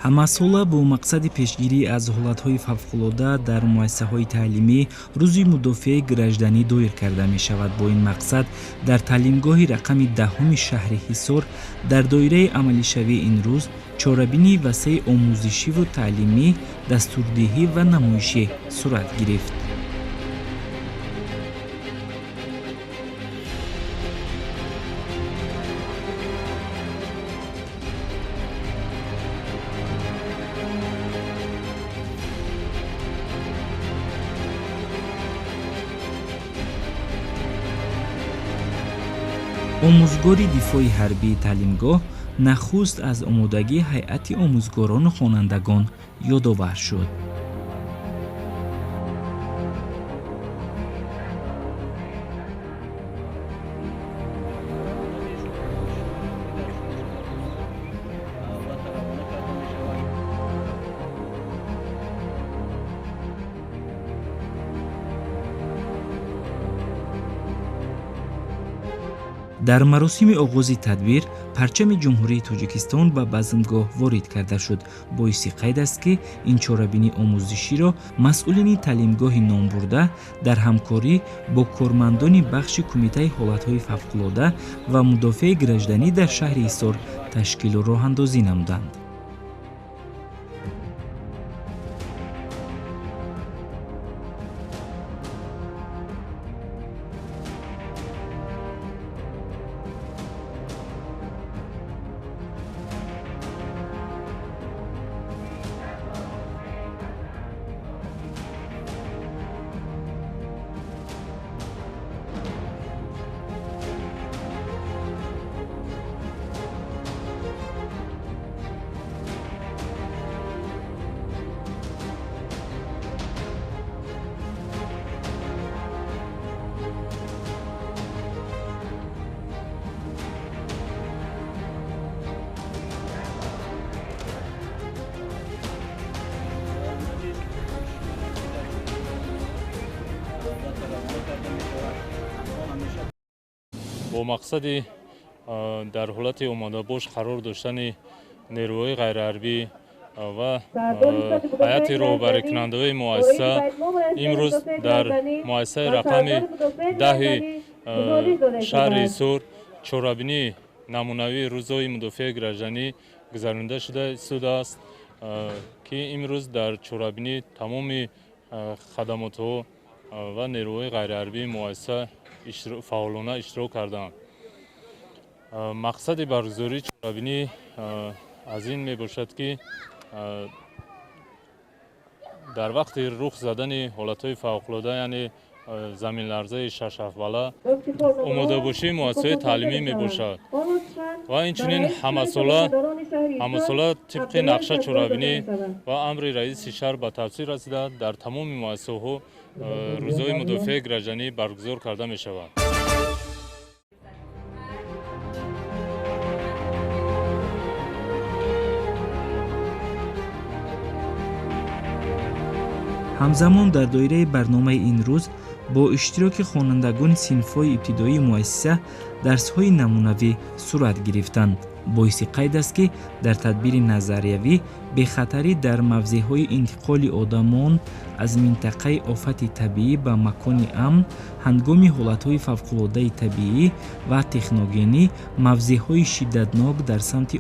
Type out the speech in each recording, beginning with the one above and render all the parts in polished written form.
ҳамасола бо мақсади пешгирӣ аз ҳолатҳои фавқулода дар муассисаҳои таълимӣ рӯзи мудофиаи гражданӣ доир карда мешавад. Бо ин мақсад дар таълимгоҳи рақами 10-уми шаҳри Ҳисор дар доираи амалишавии ин рӯз чорабинии васеъи омӯзишиву таълимӣ, дастурдиҳӣ ва намоишӣ сурат гирифт. омӯзгори дифои ҳарбии таълимгоҳ нахуст аз омодагии ҳайати омӯзгорону хонандагон ёдовар шуд. дар маросими оғози тадбир парчами ҷумҳурии Тоҷикистон ба базмгоҳ ворид карда шуд. Боиси қайд аст, ки ин чорабини омӯзиширо масъулини таълимгоҳи номбурда дар ҳамкорӣ бо кормандони бахши Кумитаи ҳолатҳои фавқулода ва мудофиаи гражданӣ дар шаҳри Ҳисор ташкилу роҳандозӣ намуданд. бо мақсади дар ҳолати омодабош қарор доштани нерӯҳои ғайриҳарбӣ ва ҳайати роҳбарикунандаҳои муассиса имрӯз дар муассисаи рақами 10-и шаҳри Ҳисор чорабинии намунавии рӯзҳои мудофиаи гражданӣ гузаронида шуда истодааст, ки имрӯз дар чорабинӣ тамоми хадамотҳо ва нерӯҳои ғайриҳарбии муассиса фаъолона иштирок карданд. мақсади баргузории чорабинӣ аз ин мебошад, ки дар вақти рух задани ҳолатҳои фавқулода, яъне заминларзаи 6 бала омодабошии муассисаҳои таълимӣ мебошад ва инчунин ҳамасола тибқи нақша чорабинӣ ва амри раиси шаҳр ба тавсия расида дар тамоми муассисаҳо рӯзҳои мудофиаи гражданӣ баргузор карда мешавад. ҳамзамон дар доираи барномаи ин рӯз бо иштироки хонандагони синфҳои ибтидоии муассиса дарсҳои намунавӣ сурат гирифтанд. боиси қайд аст, ки дар тадбири назариявӣ бехатарӣ дар мавзеъҳои интиқоли одамон аз минтақаи офати табиӣ ба макони амн ҳангоми ҳолатҳои фавқулодаи табиӣ ва техногенӣ, мавзеъҳои шиддатнок дар самти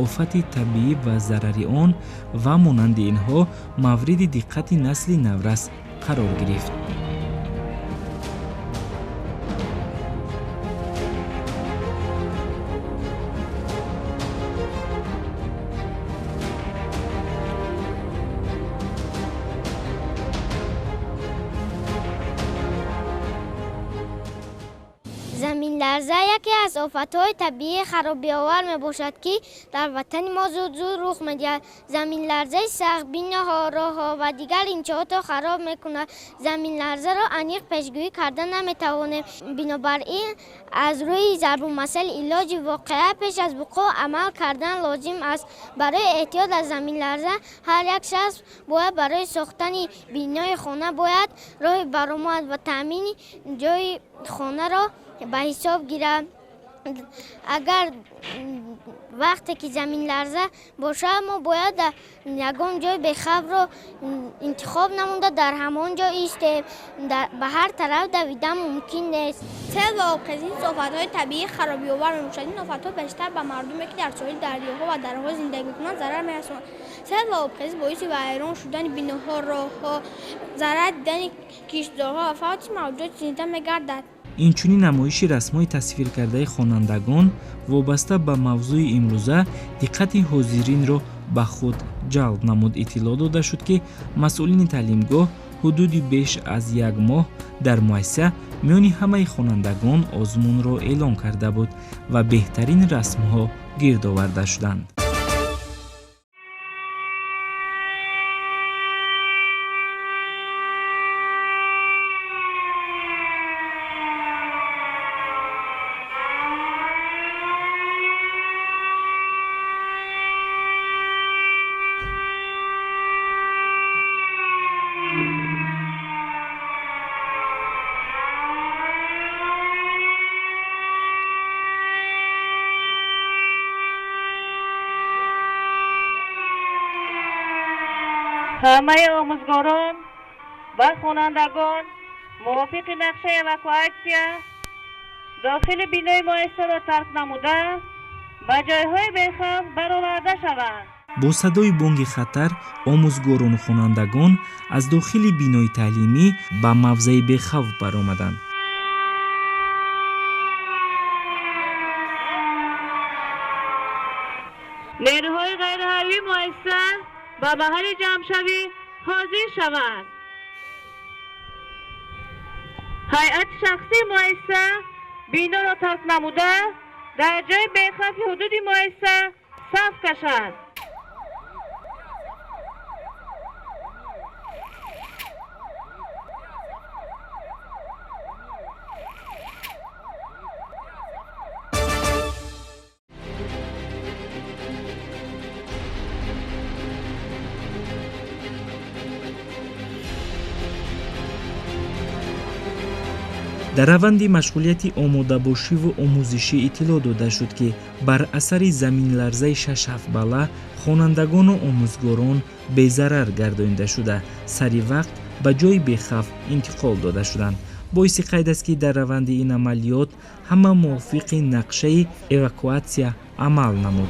офати табиӣ ва зарари он ва монанди инҳо мавриди диққати насли наврас қарор гирифт. заминларза яке аз офатҳои табиии харобиовар мебошад, ки дар ватани мо зуд рух медиҳад. заминларзаи сахт биноҳо, роҳҳо ва дигар иншоотро хароб мекунад. заминларзаро аниқ пешгӯӣ карда наметавонем. бинобар ин аз рӯи зарбумасъал илоҷи воқеа пеш аз вуқӯъ амал кардан лозим аст. барои эҳтиёт аз заминларза ҳар як шахс бояд барои сохтани бинои хона бояд роҳи баромад ва таъмини ҷойи хонаро ба ҳисоб гирад. اگر وقتی که زمین لرزه باشه ما باید یگان جای بخوف رو انتخاب نمونده در همان جا ایستیم. به هر طرف دویدن ممکن نیست. سیل و آبخیزی آفت‌های طبیعی خرابی آور می‌باشد. این آفت‌ها بیشتر به مردمی که در ساحل دریاها و دره‌ها زندگی می‌کنند ضرر می‌رساند. سیل و آبخیزی باعث ویران شدن بناها، راه‌ها، ضرر دیدن کشتزارها و فوت موجودات زنده می‌گردد. اینچنین نمایش رسمای تصویر کرده خوانندگان وابسته به موضوع امروزه دقت حاضرین را به خود جلب نمود. اطلاع داده شد که مسئولین تعلیمگاه حدودی بیش از یک ماه در مؤسسه میان همه خوانندگان آزمون را اعلام کرده بود و بهترین رسمها گرد آورده شدند. همه آموزگاران و خوانندگان موافق نقشه اواکواسیا داخل بینای مؤسسه را ترک نموده به جایهای بی‌خوف برآورده شوند. با صدای بانگ خطر آموزگاران و خوانندگان از داخل بینای تعلیمی به موضع بی‌خوف برآمدند. نیروهای غیرحربی مؤسسه به محل جمع‌شوی حاضر شوند. هیئت شخصی مؤسسه بینا را ترک نموده در جای بی‌خوف حدود مؤسسه صف کشند. در روند مشغولیت آماده‌باشی و آموزشی اطلاع داده شد که بر اثر زمین لرزه 6 بالا خوانندگان و آموزگاران بی‌ضرر گردانده شده سری وقت به جای بی‌خوف انتقال داده شدند. باعث قید است که در روند این عملیات همه موافق نقشه اواکواسیا عمل نمود.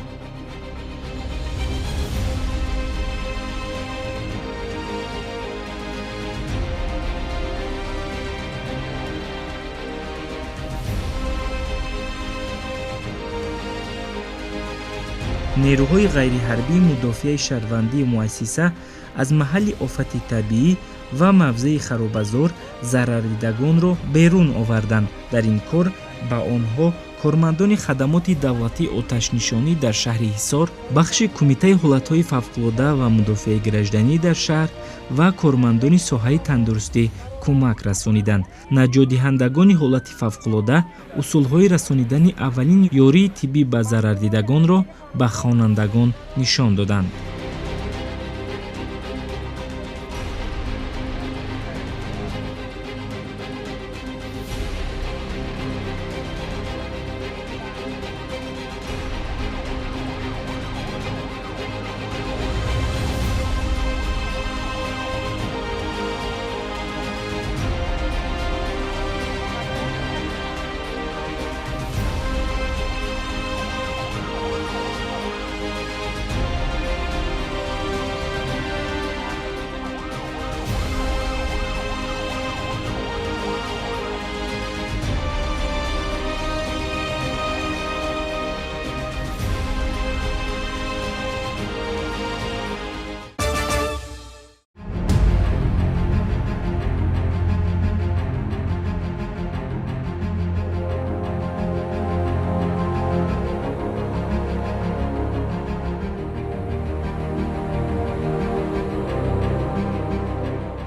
نیروهای غیرحربی مدافع شهروندی مؤسسه از محل آفت طبیعی و موضع خرابه‌زار ضرردیدگان را بیرون آوردند. در این کار به آنها کارمندان خدمات دولتی آتش‌نشانی در شهر حصار، بخش کمیته حالت‌های فوق‌العاده و مدافع گردشدنی در شهر و کارمندان ساحه تندرستی کمک رسانیدند. نجات دهندگان حالت فوق‌العاده اصول‌های رسانیدن اولین یاری طبی به ضرردیدگان را به خوانندگان نشان دادند.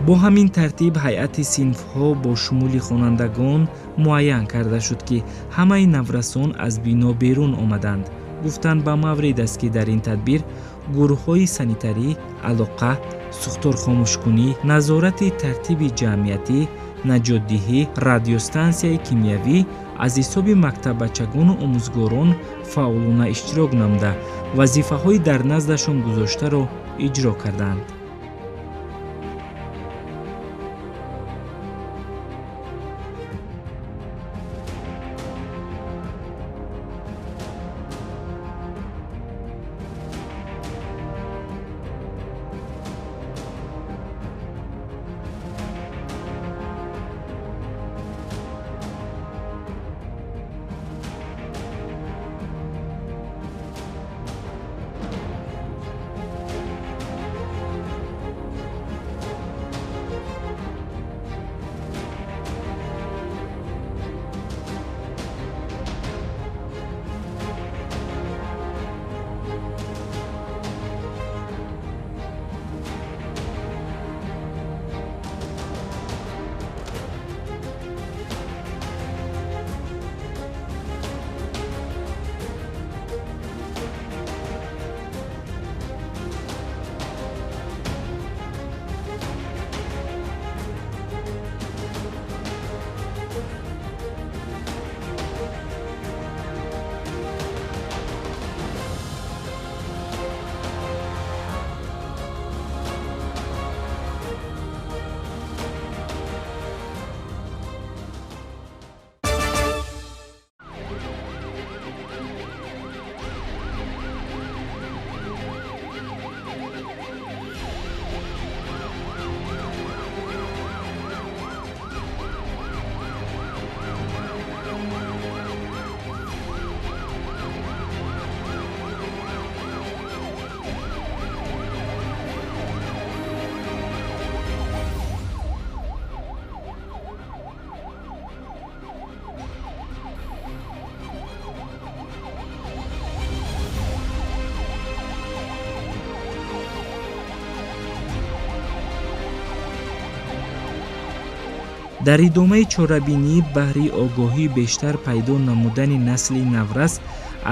با همین ترتیب هیئت صنف‌ها با شمول خوانندگان معین کرده شد که همه نورسان از بینا بیرون آمدند. گفتند به مورد است که در این تدبیر گروه‌های سانیتری، علاقه، سوختار خاموشکنی، نظارت ترتیب جمعیتی، نجات‌دهی، رادیوستانسیای کیمیاوی، аз ҳисоби мактабачагону омӯзгорон фаъолона иштирок намуда вазифаҳои дар наздашон гузоштаро иҷро карданд. дар идомаи чорабинӣ баҳри огоҳии бештар пайдо намудани насли наврас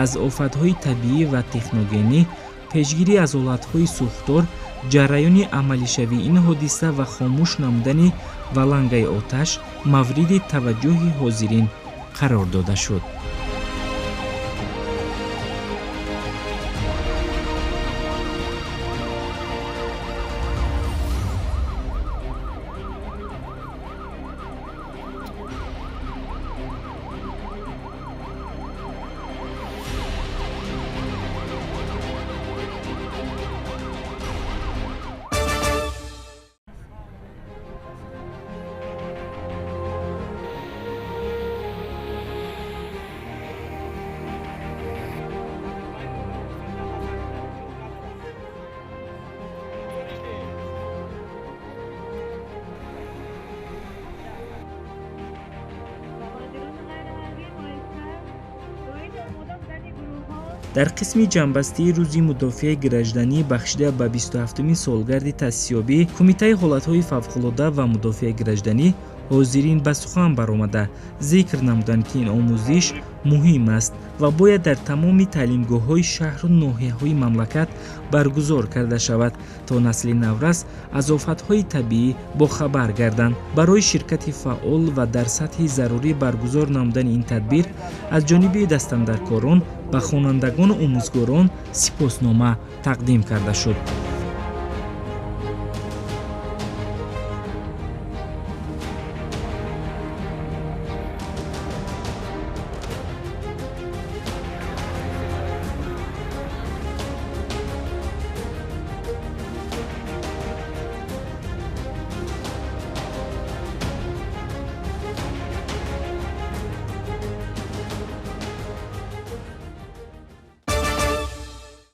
аз офатҳои табиӣ ва техногенӣ, пешгирӣ аз ҳолатҳои сӯхтор, ҷараёни амалишавии ин ҳодиса ва хомӯш намудани валангаи оташ мавриди таваҷҷӯҳи ҳозирин қарор дода шуд. дар қисми ҷанбастии рӯзи мудофиаи гражданӣ бахшида ба 27-уми солгарди таъсисёбӣ Кумитаи ҳолатҳои фавқулода ва мудофиаи гражданӣ ҳозирин ба сухан баромада зикр намуданд, ки ин омӯзиш муҳим аст ва бояд дар тамоми таълимгоҳҳои шаҳру ноҳияҳои мамлакат баргузор карда шавад, то насли наврас аз офатҳои табиӣ бохабар гарданд. Барои ширкати фаъол ва дар сатҳи зарурӣ баргузор намудани ин тадбир аз ҷониби дастандаркорон ба хонандагону омӯзгорон сипоснома тақдим карда шуд.